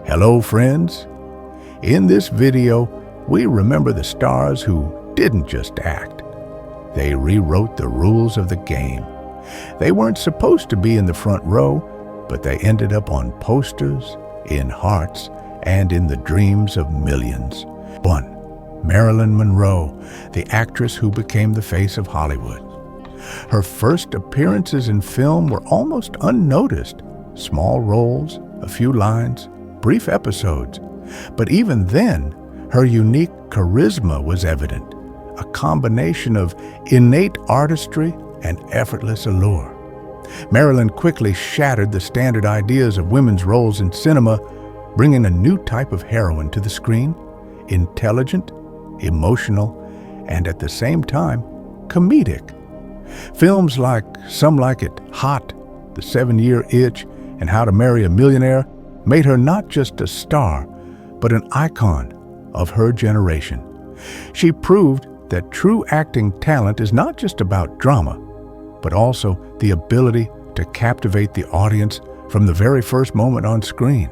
Hello friends. In this video, we remember the stars who didn't just act. They rewrote the rules of the game. They weren't supposed to be in the front row, but they ended up on posters, in hearts, and in the dreams of millions. 1. Marilyn Monroe, the actress who became the face of Hollywood. Her first appearances in film were almost unnoticed. Small roles, a few lines, brief episodes. But even then, her unique charisma was evident, a combination of innate artistry and effortless allure. Marilyn quickly shattered the standard ideas of women's roles in cinema, bringing a new type of heroine to the screen, intelligent, emotional, and at the same time, comedic. Films like Some Like It Hot, The 7-Year Itch, and How to Marry a Millionaire made her not just a star, but an icon of her generation. She proved that true acting talent is not just about drama, but also the ability to captivate the audience from the very first moment on screen.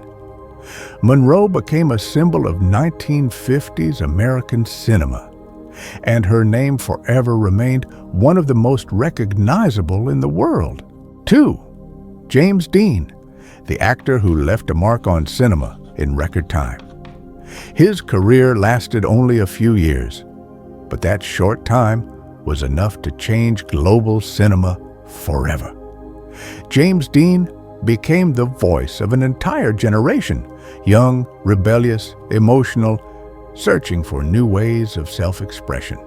Monroe became a symbol of 1950s American cinema, and her name forever remained one of the most recognizable in the world. 2. James Dean, the actor who left a mark on cinema in record time. His career lasted only a few years, but that short time was enough to change global cinema forever. James Dean became the voice of an entire generation, young, rebellious, emotional, searching for new ways of self-expression.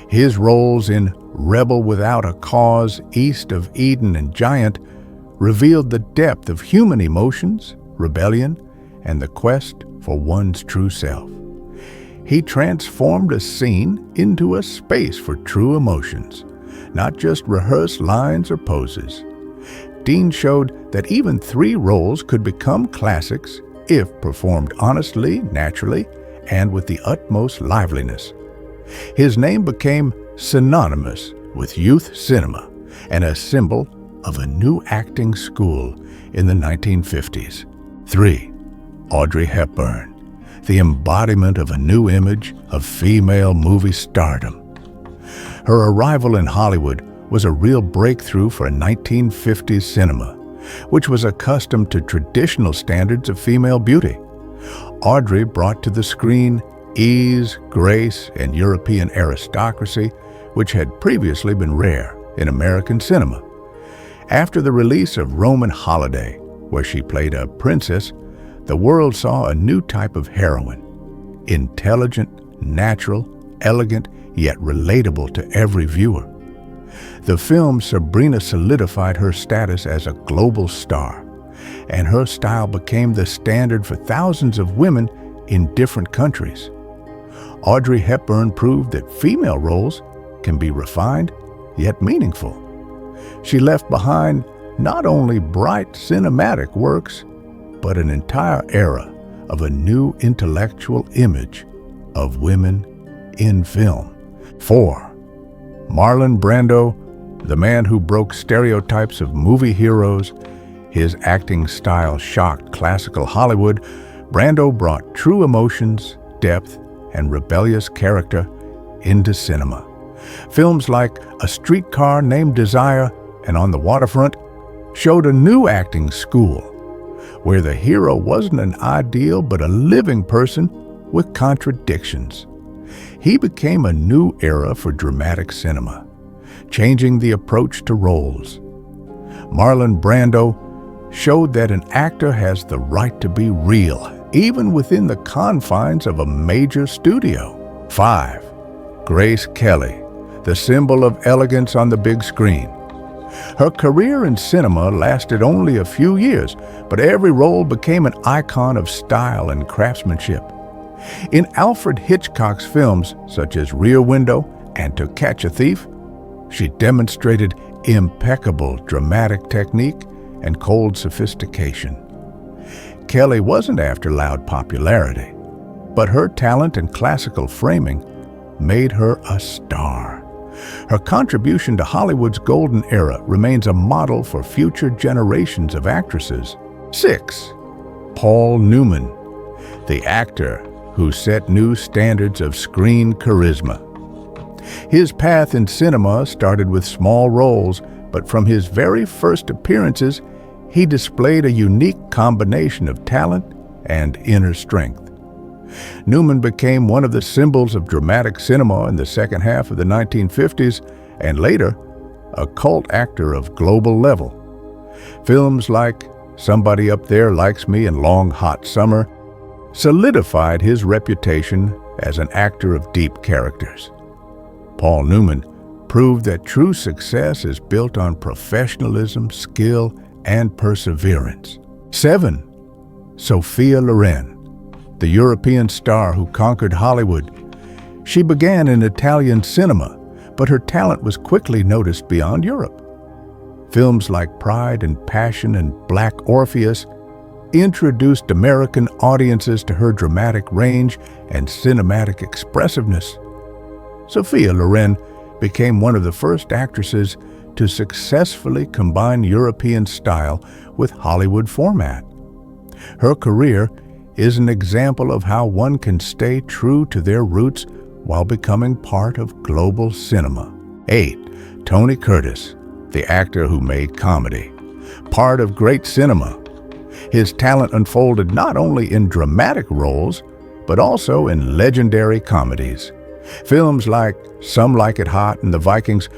His roles in Rebel Without a Cause, East of Eden, and Giant revealed the depth of human emotions, rebellion, and the quest for one's true self. He transformed a scene into a space for true emotions, not just rehearsed lines or poses. Dean showed that even 3 roles could become classics if performed honestly, naturally, and with the utmost liveliness. His name became synonymous with youth cinema and a symbol of a new acting school in the 1950s. 3. Audrey Hepburn, the embodiment of a new image of female movie stardom. Her arrival in Hollywood was a real breakthrough for 1950s cinema, which was accustomed to traditional standards of female beauty. Audrey brought to the screen ease, grace, and European aristocracy, which had previously been rare in American cinema. After the release of Roman Holiday, where she played a princess, the world saw a new type of heroine, intelligent, natural, elegant, yet relatable to every viewer. The film Sabrina solidified her status as a global star, and her style became the standard for thousands of women in different countries. Audrey Hepburn proved that female roles can be refined, yet meaningful. She left behind not only bright cinematic works, but an entire era of a new intellectual image of women in film. 4. Marlon Brando, the man who broke stereotypes of movie heroes. His acting style shocked classical Hollywood. Brando brought true emotions, depth, and rebellious character into cinema. Films like A Streetcar Named Desire and On the Waterfront showed a new acting school, where the hero wasn't an ideal but a living person with contradictions. He became a new era for dramatic cinema, changing the approach to roles. Marlon Brando showed that an actor has the right to be real, even within the confines of a major studio. 5. Grace Kelly, the symbol of elegance on the big screen. Her career in cinema lasted only a few years, but every role became an icon of style and craftsmanship. In Alfred Hitchcock's films, such as Rear Window and To Catch a Thief, she demonstrated impeccable dramatic technique and cold sophistication. Kelly wasn't after loud popularity, but her talent and classical framing made her a star. Her contribution to Hollywood's golden era remains a model for future generations of actresses. 6. Paul Newman, the actor who set new standards of screen charisma. His path in cinema started with small roles, but from his very first appearances, he displayed a unique combination of talent and inner strength. Newman became one of the symbols of dramatic cinema in the second half of the 1950s, and later, a cult actor of global level. Films like Somebody Up There Likes Me and Long Hot Summer solidified his reputation as an actor of deep characters. Paul Newman proved that true success is built on professionalism, skill, and perseverance. 7. Sophia Loren, the European star who conquered Hollywood. She began in Italian cinema, but her talent was quickly noticed beyond Europe. Films like Pride and Passion and Black Orpheus introduced American audiences to her dramatic range and cinematic expressiveness. Sophia Loren became one of the first actresses to successfully combine European style with Hollywood format. Her career is an example of how one can stay true to their roots while becoming part of global cinema. 8. Tony Curtis, the actor who made comedy part of great cinema. His talent unfolded not only in dramatic roles, but also in legendary comedies. Films like Some Like It Hot and The Vikings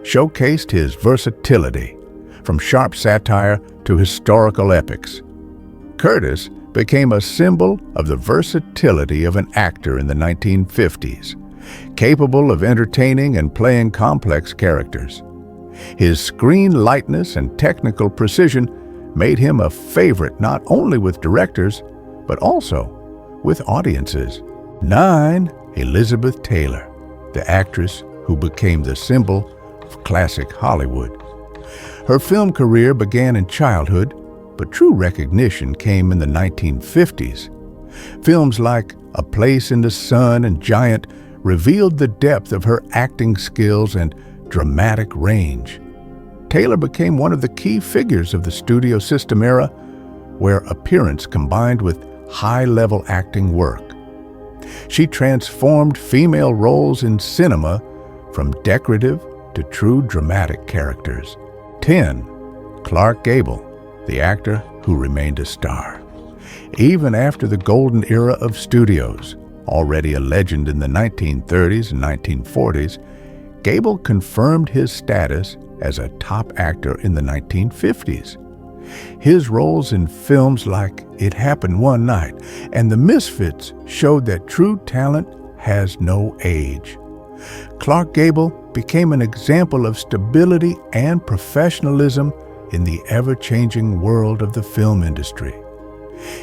showcased his versatility, from sharp satire to historical epics. Curtis became a symbol of the versatility of an actor in the 1950s, capable of entertaining and playing complex characters. His screen lightness and technical precision made him a favorite not only with directors, but also with audiences. 9. Elizabeth Taylor, the actress who became the symbol of classic Hollywood. Her film career began in childhood, but true recognition came in the 1950s. Films like A Place in the Sun and Giant revealed the depth of her acting skills and dramatic range. Taylor became one of the key figures of the studio system era, where appearance combined with high-level acting work. She transformed female roles in cinema from decorative to true dramatic characters. 10. Clark Gable, the actor who remained a star. Even after the golden era of studios, already a legend in the 1930s and 1940s, Gable confirmed his status as a top actor in the 1950s. His roles in films like It Happened One Night and The Misfits showed that true talent has no age. Clark Gable became an example of stability and professionalism in the ever-changing world of the film industry.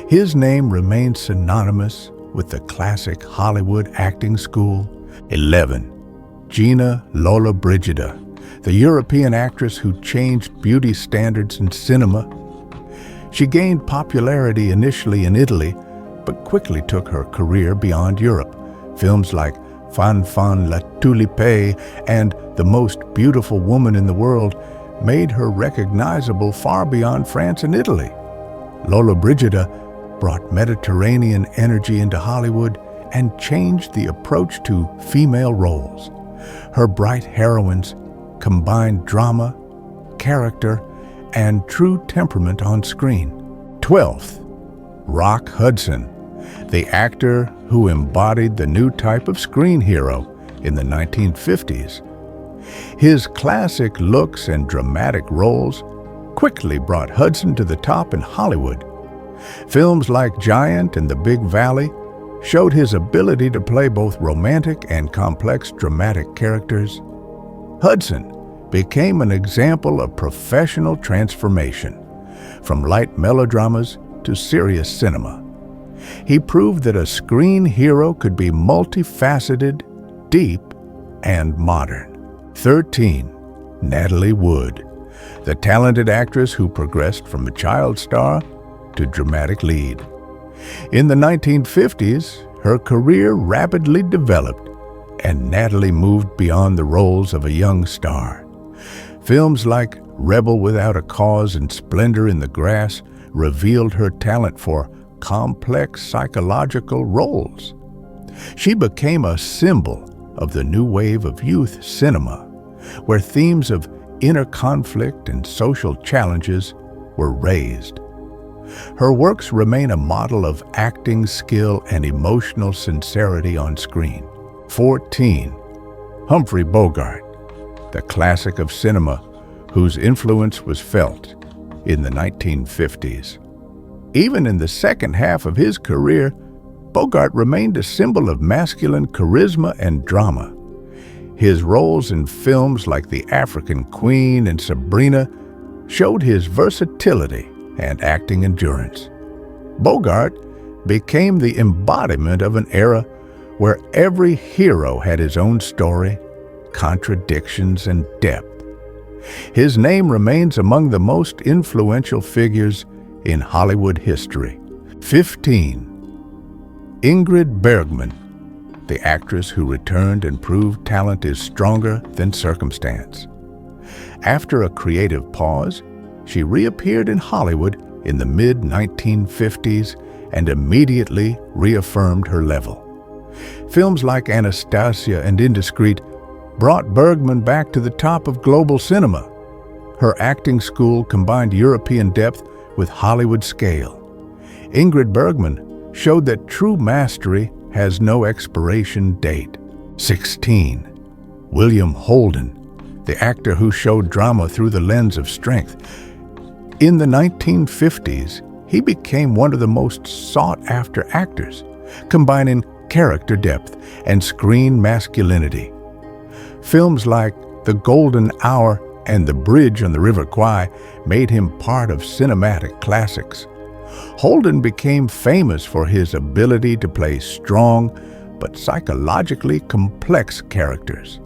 His name remains synonymous with the classic Hollywood acting school. 11. Gina Lollobrigida, the European actress who changed beauty standards in cinema. She gained popularity initially in Italy, but quickly took her career beyond Europe. Films like Fanfan la Tulipe and The Most Beautiful Woman in the World made her recognizable far beyond France and Italy. Lollobrigida brought Mediterranean energy into Hollywood and changed the approach to female roles. Her bright heroines combined drama, character, and true temperament on screen. 12th. Rock Hudson, the actor who embodied the new type of screen hero in the 1950s. His classic looks and dramatic roles quickly brought Hudson to the top in Hollywood. Films like Giant and The Big Valley showed his ability to play both romantic and complex dramatic characters. Hudson became an example of professional transformation, from light melodramas to serious cinema. He proved that a screen hero could be multifaceted, deep, and modern. 13. Natalie Wood, the talented actress who progressed from a child star to dramatic lead. In the 1950s, her career rapidly developed, and Natalie moved beyond the roles of a young star. Films like Rebel Without a Cause and Splendor in the Grass revealed her talent for complex psychological roles. She became a symbol of the new wave of youth cinema, where themes of inner conflict and social challenges were raised. Her works remain a model of acting skill and emotional sincerity on screen. 14. Humphrey Bogart, the classic of cinema whose influence was felt in the 1950s. Even in the second half of his career, Bogart remained a symbol of masculine charisma and drama. His roles in films like The African Queen and Sabrina showed his versatility and acting endurance. Bogart became the embodiment of an era where every hero had his own story, contradictions, and depth. His name remains among the most influential figures in Hollywood history. 15. Ingrid Bergman, the actress who returned and proved talent is stronger than circumstance. After a creative pause, she reappeared in Hollywood in the mid-1950s and immediately reaffirmed her level. Films like Anastasia and Indiscreet brought Bergman back to the top of global cinema. Her acting school combined European depth with Hollywood scale. Ingrid Bergman showed that true mastery has no expiration date. 16. William Holden, the actor who showed drama through the lens of strength. In the 1950s, he became one of the most sought-after actors, combining character depth and screen masculinity. Films like The Golden Hour and The Bridge on the River Kwai made him part of cinematic classics. Holden became famous for his ability to play strong but psychologically complex characters.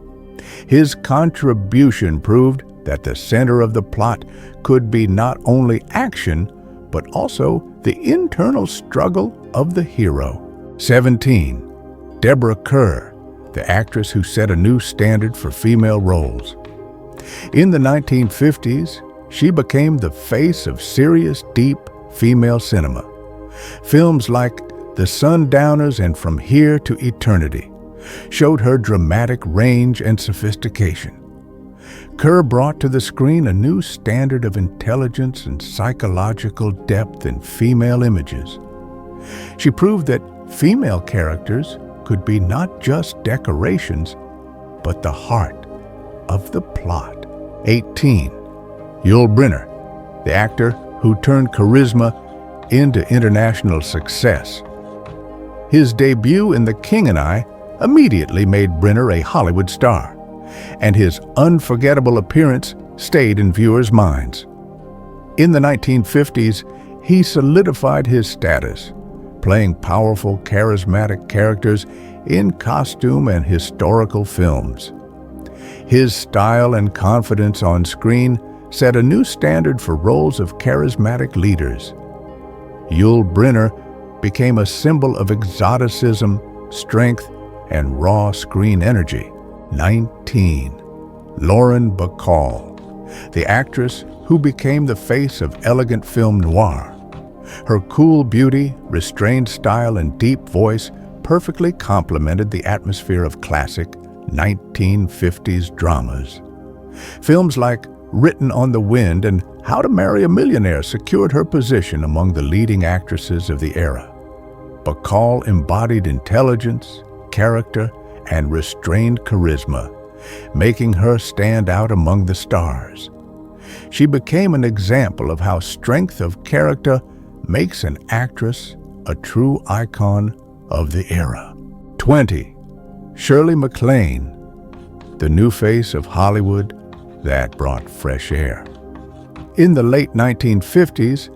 His contribution proved that the center of the plot could be not only action, but also the internal struggle of the hero. 17. Deborah Kerr, the actress who set a new standard for female roles. In the 1950s, she became the face of serious, deep female cinema. Films like The Sundowners and From Here to Eternity showed her dramatic range and sophistication. Kerr brought to the screen a new standard of intelligence and psychological depth in female images. She proved that female characters could be not just decorations, but the heart of the plot. 18. Yul Brynner, the actor who turned charisma into international success. His debut in The King and I immediately made Brynner a Hollywood star, and his unforgettable appearance stayed in viewers' minds. In the 1950s, he solidified his status, playing powerful, charismatic characters in costume and historical films. His style and confidence on screen set a new standard for roles of charismatic leaders. Yul Brynner became a symbol of exoticism, strength, and raw screen energy. 19. Lauren Bacall, the actress who became the face of elegant film noir. Her cool beauty, restrained style, and deep voice perfectly complemented the atmosphere of classic 1950s dramas. Films like Written on the Wind and How to Marry a Millionaire secured her position among the leading actresses of the era. Bacall embodied intelligence, character, and restrained charisma, making her stand out among the stars. She became an example of how strength of character makes an actress a true icon of the era. 20. Shirley MacLaine, the new face of Hollywood that brought fresh air. In the late 1950s,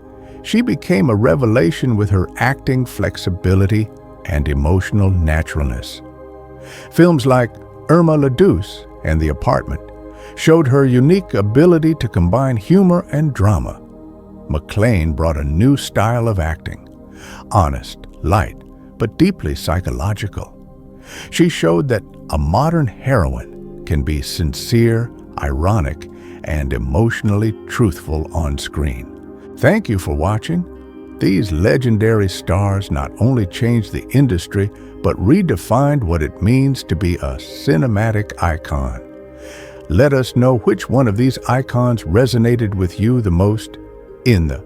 she became a revelation with her acting flexibility and emotional naturalness. Films like Irma la Douce and The Apartment showed her unique ability to combine humor and drama. MacLaine brought a new style of acting, honest, light, but deeply psychological. She showed that a modern heroine can be sincere, ironic, and emotionally truthful on screen. Thank you for watching. These legendary stars not only changed the industry, but redefined what it means to be a cinematic icon. Let us know which one of these icons resonated with you the most in the